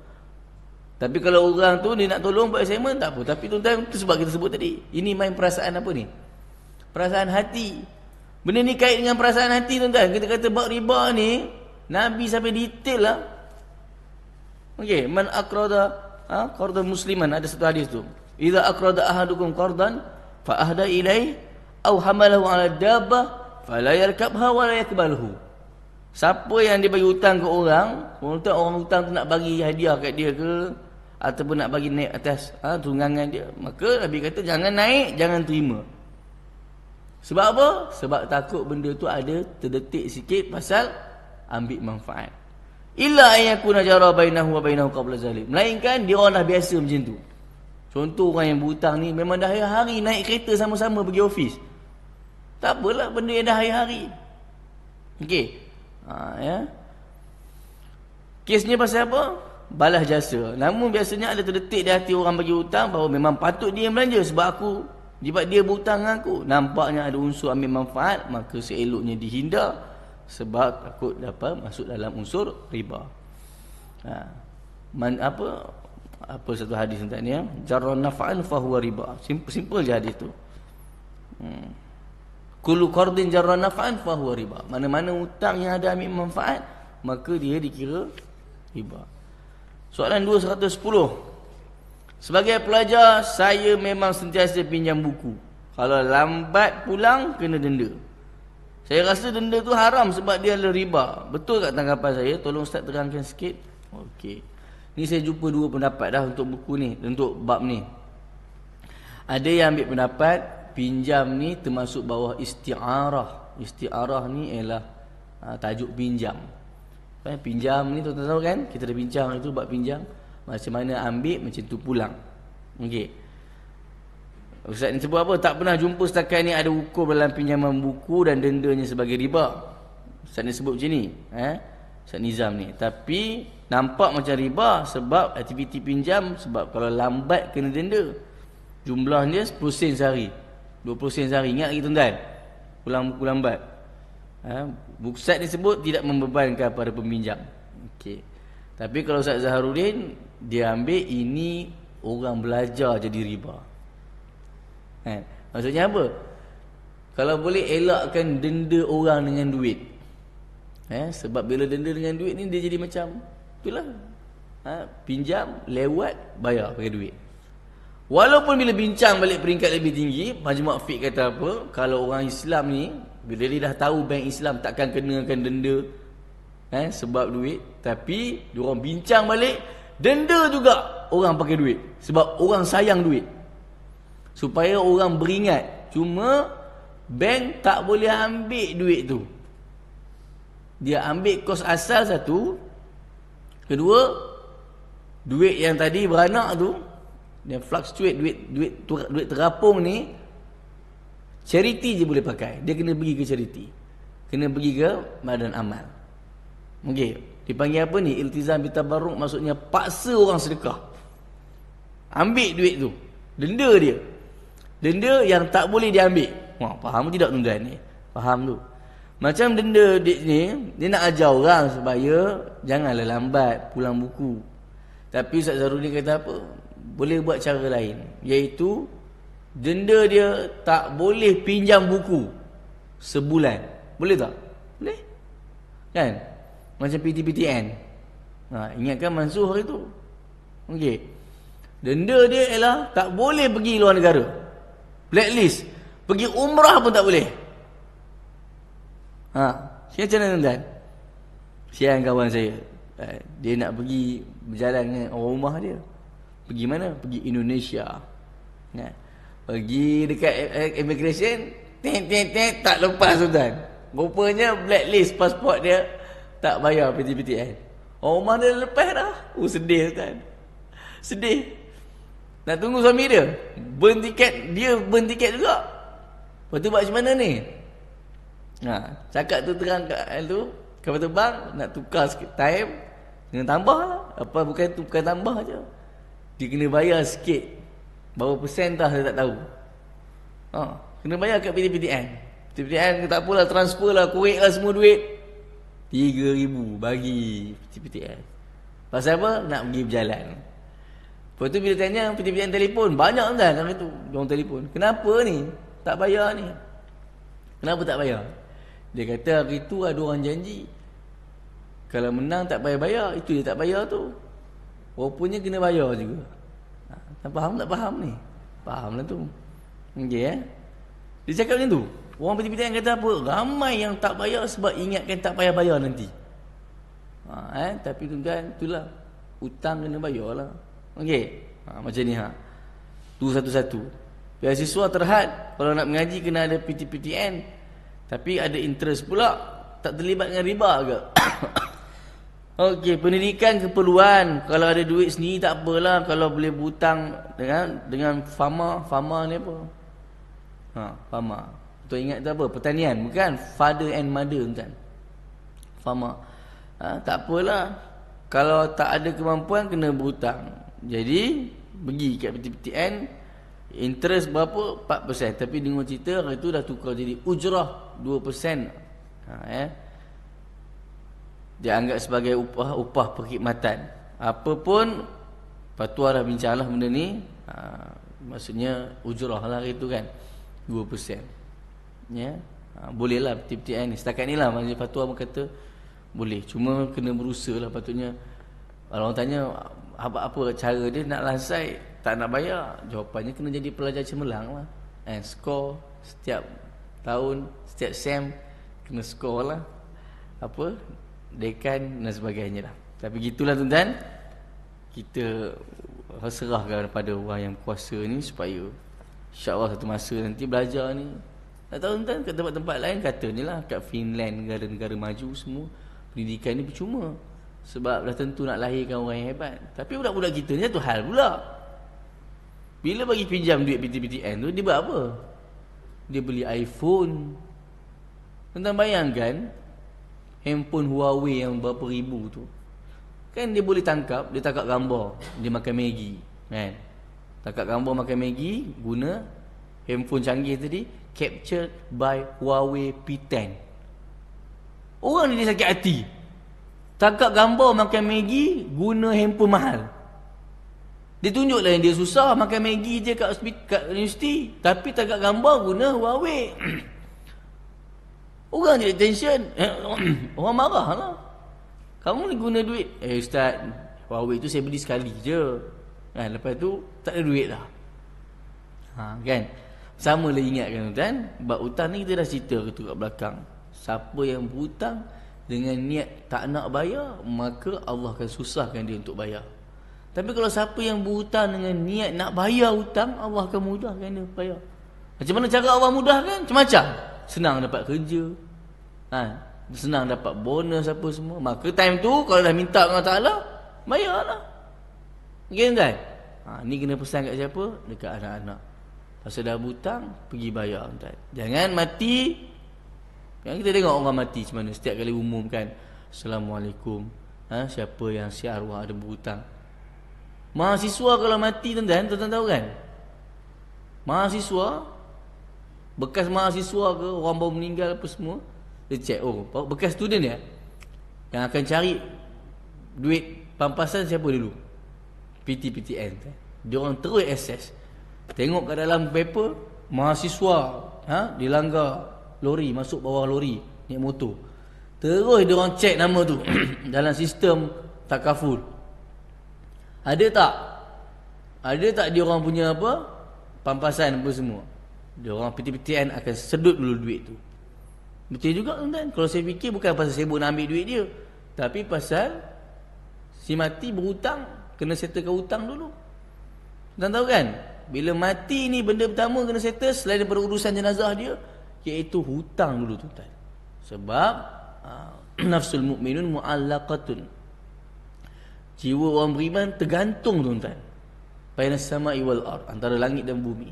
Tapi kalau orang tu dia nak tolong buat assignment tak apa. Tapi tuan-tuan, tu sebab kita sebut tadi. Ini main perasaan apa ni? Perasaan hati. Benda ni kait dengan perasaan hati tuan-tuan. Kita kata bab riba ni, Nabi sampai detail lah. Okey, man aqrada qardan musliman, ada satu hadis tu. Idza aqrada ahadukum qardan fa ahda ilai aw hamalahu ala dabbah fala yarkabha wa la yakbalhu. Siapa yang dia bagi hutang ke orang, orang hutang tu nak bagi hadiah kat dia ke ataupun nak bagi naik atas tunggangan dia, maka Nabi kata jangan naik, jangan terima. Sebab apa? Sebab takut benda tu ada terdetik sikit pasal ambil manfaat. Illa ayyakuna jara bainahu wa bainahu qabla zalim. Melainkan dia orang dah biasa macam tu. Contoh orang yang berhutang ni memang dah hari-hari naik kereta sama-sama pergi office. Tak apalah benda yang dah hari-hari. Okey. Ya. Kesnya pasal apa? Balas jasa. Namun biasanya ada terdetik di hati orang bagi hutang bahawa memang patut dia belanja sebab dia berhutang dengan aku. Nampaknya ada unsur ambil manfaat, maka seeloknya dihindar sebab takut dapat masuk dalam unsur riba. Apa satu hadis tentang ni ya? Jarran naf'an fa huwa riba. Simple je hadis tu. Kullu qardin jarra naf'an fa huwa riba. Mana-mana hutang yang ada ambil manfaat, maka dia dikira riba. Soalan 210. Sebagai pelajar, saya memang sentiasa pinjam buku. Kalau lambat pulang, kena denda. Saya rasa denda tu haram sebab dia adalah riba. Betul tak tanggapan saya? Tolong Ustaz terangkan sikit. Okey. Ni saya jumpa dua pendapat dah untuk buku ni, untuk bab ni. Ada yang ambil pendapat pinjam ni termasuk bawah isti'arah. Isti'arah ni ialah tajuk pinjam. Pinjam ni tuan-tuan tahu kan? Kita dah bincang itu bab pinjam. Macam mana ambil, macam tu pulang. Okey. Ustaz ni sebut apa? Tak pernah jumpa setakat ni ada hukum dalam pinjaman buku dan dendanya sebagai riba. Ustaz ni sebut macam ni. Ustaz Nizam ni. Tapi nampak macam riba sebab aktiviti pinjam, sebab kalau lambat kena denda. Jumlahnya 10 sen sehari. 20 sen sehari. Ingat lagi tuan-tuan? Pulang buku lambat. Ustaz ni sebut tidak membebankan pada peminjam. Okey. Tapi kalau Ustaz Zaharuddin, dia ambil ini orang belajar jadi riba. Maksudnya apa? Kalau boleh elakkan denda orang dengan duit. Sebab bila denda dengan duit ni dia jadi macam itulah. Pinjam, lewat, bayar pakai duit. Walaupun bila bincang balik peringkat lebih tinggi, Majmu' Fiqh kata apa? Kalau orang Islam ni, bila dia dah tahu bank Islam takkan kenakan denda sebab duit, tapi diorang bincang balik, denda juga orang pakai duit sebab orang sayang duit. Supaya orang beringat. Cuma bank tak boleh ambil duit tu. Dia ambil kos asal satu. Kedua, duit yang tadi beranak tu, dia fluctuate, duit terapung ni, charity je boleh pakai. Dia kena pergi ke charity, kena pergi ke badan amal. Okey, dipanggil apa ni? Iltizam bitabarruk, maksudnya paksa orang sedekah. Ambil duit tu, denda dia. Denda yang tak boleh diambil. Wah, faham tidak tuan-tuan ni? Faham tu. Macam denda ni, dia nak ajar orang supaya janganlah lambat pulang buku. Tapi Ustaz Zaharuddin kata apa? Boleh buat cara lain, iaitu denda dia tak boleh pinjam buku sebulan. Boleh tak? Boleh. Kan? Macam PTPTN. Ingatkan Mansuh hari tu. Okey. Denda dia ialah tak boleh pergi luar negara. Blacklist. Pergi umrah pun tak boleh. Macam mana tuan-tuan? Siang kawan saya, dia nak pergi berjalan dengan orang rumah dia. Pergi mana? Pergi Indonesia. Pergi dekat immigration, tak lepas tuan-tuan. Rupanya blacklist pasport dia, tak bayar PTPTN. Orang rumah dia lepas dah. Sedih tuan. Sedih. Nak tunggu suami dia burn tiket, dia burn tiket juga. Lepas tu buat macam mana ni? Cakap tu terang kat tu, kapal terbang nak tukar sikit time, kena tambah lah. Bukan tambah je, dia kena bayar sikit. Berapa persen dah dia tak tahu. Kena bayar kat PTPTN. PTPTN tak apalah, transfer lah, korek lah semua duit. 3,000 bagi PTPTN. Pasal apa? Nak pergi berjalan. Lepas tu bila tanya PTPTN telefon, banyak kan kami tu diorang telefon. Kenapa ni? Tak bayar ni. Kenapa tak bayar? Dia kata hari tu ada orang janji kalau menang tak payah bayar. Itu dia tak bayar tu. Rupanya kena bayar juga. Tak faham tak faham ni? Faham lah tu. Okey Dia cakap macam tu. Orang PTPTN kata apa? Ramai yang tak bayar sebab ingatkan tak payah bayar nanti. Tapi tuan-tuan, itulah hutang kena bayar lah. Okey. Macam ni tu satu-satu. Beasiswa terhad kalau nak mengaji kena ada PTPTN. Tapi ada interest pula. Tak terlibat dengan riba ke? Okey, pendidikan keperluan. Kalau ada duit sendiri tak apalah. Kalau boleh berhutang dengan Fama ni apa? Fama. Betul ingat tu apa? Pertanian, bukan? Father and mother kan? Fama. Tak apalah. Kalau tak ada kemampuan kena berhutang. Jadi pergi kat PTPTN, interest berapa? 4%. Tapi dengar cerita hari tu dah tukar jadi ujrah 2%. Dia anggap sebagai upah perkhidmatan. Apa pun Patua dah bincang lah benda ni. Maksudnya ujrah lah itu kan 2%. Ya. Boleh lah PTPTN ni. Setakat ni lah maksudnya Patua pun kata boleh. Cuma kena berusaha lah patutnya. Kalau orang tanya apa cara dia nak lansai tak nak bayar, jawapannya kena jadi pelajar cemerlang lah. Skor setiap tahun, setiap sem kena skor lah. Apa dekan dan sebagainya lah. Tapi gitulah tuan-tuan, kita serahkan pada orang yang kuasa ni supaya insya-Allah satu masa nanti belajar ni. Tak tahu tuan-tuan, kat tempat-tempat lain kata ni lah, kat Finland, negara-negara maju semua pendidikan ni percuma sebab dah tentu nak lahirkan orang yang hebat. Tapi budak-budak kita ni satu hal pula. Bila bagi pinjam duit PTPTN tu, dia buat apa? Dia beli iPhone. Tuan-tuan bayangkan handphone Huawei yang berapa ribu tu, kan dia boleh tangkap, dia tangkap gambar dia makan Maggi kan, tangkap gambar makan Maggi guna handphone canggih tadi, captured by Huawei P10. Orang ni dia sakit hati, tangkap gambar makan Maggi guna handphone mahal. Dia tunjuklah yang dia susah makan Maggi je kat universiti, tapi tangkap gambar guna Huawei. Orang jadi tension. Orang marah lah. Kamu ni guna duit. Ustaz, Huawei tu saya beli sekali je. Lepas tu tak ada duit dah. Kan? Sama lah ingatkan tuan. Sebab hutang ni kita dah cerita kat belakang. Siapa yang berhutang dengan niat tak nak bayar, maka Allah akan susahkan dia untuk bayar. Tapi kalau siapa yang berhutang dengan niat nak bayar hutang, Allah akan mudahkan dia bayar. Macam mana cara Allah mudahkan? Macam-macam. Senang dapat kerja, senang dapat bonus apa semua. Maka time tu kalau dah minta dengan Allah Ta'ala, bayarlah. Okay kan? Ni kena pesan kat siapa? Dekat anak-anak. Pasal dah berhutang, pergi bayar tuan. Jangan mati. Yang kita tengok orang mati macam mana setiap kali umumkan, Assalamualaikum, siapa yang si arwah ada berhutang. Mahasiswa kalau mati tuan-tuan tahu kan? Mahasiswa, bekas mahasiswa ke, orang baru meninggal apa semua, dia check, bekas student ya, yang akan cari duit pampasan siapa dulu? PTPTN. Dia orang terus access, tengok kat dalam paper, mahasiswa dilanggar lori, masuk bawah lori naik motor, terus dia orang check nama tu dalam sistem takaful. Ada tak dia orang punya apa, pampasan apa semua. Dia orang PTPTN akan sedut dulu duit tu. Betul juga tuan-tuan. Kalau saya fikir bukan pasal sibuk nak ambil duit dia, tapi pasal si mati berhutang, kena settlekan hutang dulu. Tuan tahu kan, bila mati ni benda pertama kena settle selain daripada urusan jenazah dia, iaitu hutang dulu tuan-tuan. Sebab nafsul mu'minun mu'allaqatun, jiwa orang beriman tergantung tuan-tuan, baina samai wal ard, antara langit dan bumi,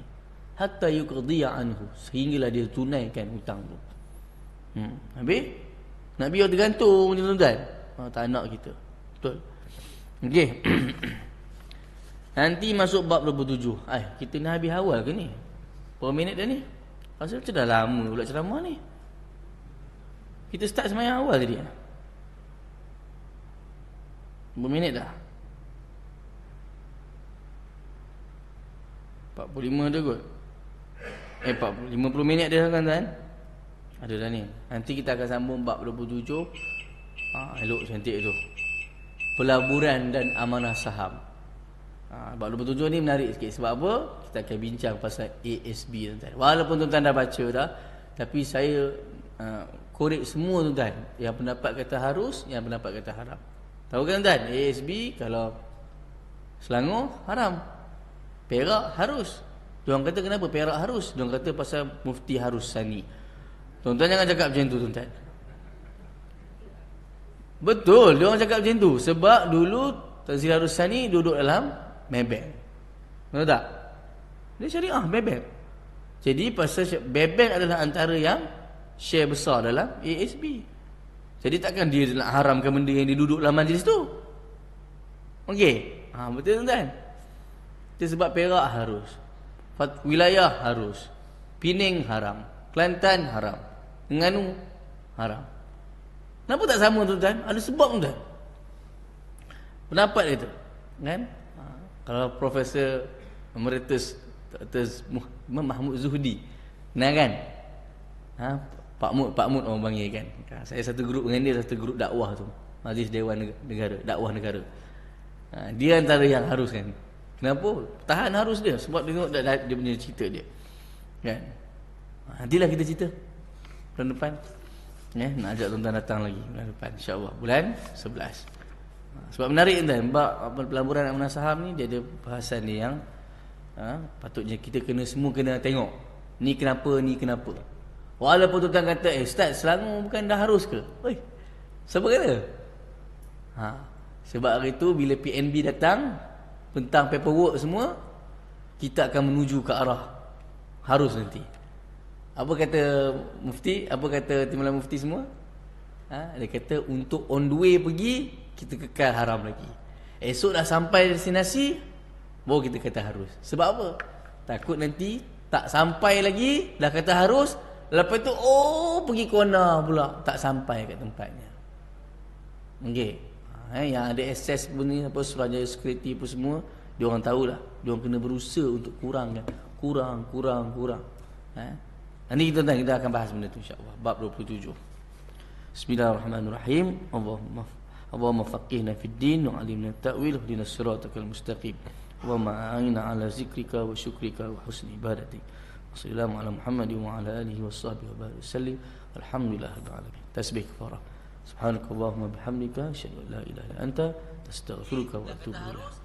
hatta yuqdiya anhu, sehinggalah dia tunaikan hutang tu. Habis nak biar tergantung tuan-tuan. Tak nak kita. Betul. Okey. Nanti masuk bab 27. Kita ni habis awal ke ni? Berapa minit dah ni? Pasal macam dah lama pula ceramah ni. Kita start semayang awal tadi. Berapa minit dah? 45 dia kot. 50 minit dia kan tuan. Ada dah ni. Nanti kita akan sambung bab 27. Elok cantik tu. Pelaburan dan amanah saham. Bab 27 ni menarik sikit. Sebab apa? Kita akan bincang pasal ASB tuan. Walaupun tuan dah baca dah, tapi saya korek semua tuan. Yang pendapat kata harus, yang pendapat kata haram. Tahu kan tuan? ASB kalau Selangor haram. Perak harus. Diorang kata kenapa Perak harus? Diorang kata pasal Mufti Harus Sani. Tuan-tuan jangan cakap macam tu tuan-tuan. Betul, diorang cakap macam tu. Sebab dulu Tan Sri Harus Sani duduk dalam Maybank. Betul tak? Dia syariah Maybank. Jadi pasal Maybank adalah antara yang share besar dalam ASB. Jadi takkan dia nak haramkan benda yang dia duduk dalam majlis tu. Okey. Betul tuan-tuan. Itu sebab Perak harus. Wilayah harus. Pening haram. Kelantan haram. Terengganu haram. Kenapa tak sama tuan-tuan? Ada sebab tuan. Pendapat dia tu. Kan? Kalau Profesor Emeritus Dr. Mahmud Zuhdi. Kenal kan? Pak Mud orang panggil kan. Saya satu grup dengan dia, satu grup dakwah tu. Majlis Dewan Negara, dakwah negara. Dia antara yang harus kan. Kenapa? Tahan harus dia. Sebab tengok dia punya cerita dia. Kan? Nantilah kita cerita bulan depan. Nak ajak tuan-tuan datang lagi bulan depan insya-Allah bulan 11. Sebab menarik tuan, bab pelaburan amanah saham ni dia ada bahasan dia yang patutnya kita semua kena tengok. Ni kenapa, ni kenapa. Walaupun tuan-tuan kata, Ustaz, Selangor bukan dah harus ke? Oi. Siapa kata? Sebab hari tu bila PNB datang, tentang paperwork semua, kita akan menuju ke arah harus nanti. Apa kata Mufti? Apa kata Timbalan Mufti semua? Dia kata untuk on the way pergi, kita kekal haram lagi. Esok dah sampai destinasi, baru kita kata harus. Sebab apa? Takut nanti tak sampai lagi, dah kata harus, lepas tu pergi kona pula, tak sampai kat tempatnya. Okey. Yang ada akses pun ni, apa Suruhanjaya Security pun semua, dia orang tahulah. Dia orang kena berusaha untuk kurangkan. Kurang. Nanti kita akan bahas benda tu insya-Allah. Bab 27. Bismillahirrahmanirrahim. Allahumma faqihna fid din wa 'allimna at-ta'wil ihdinas siratal mustaqim. Wa a'inna 'ala zikrika wa syukrika wa husni ibadatik. Wassalamu ala Muhammadin wa ala alihi washabbihi wa barik wasallim. Alhamdulillahirabbil alamin. Tasbih kafarah. Subhanakallahumma bihamdika asyhadu an la ilaha illa anta astaghfiruka wa atubu ilaik.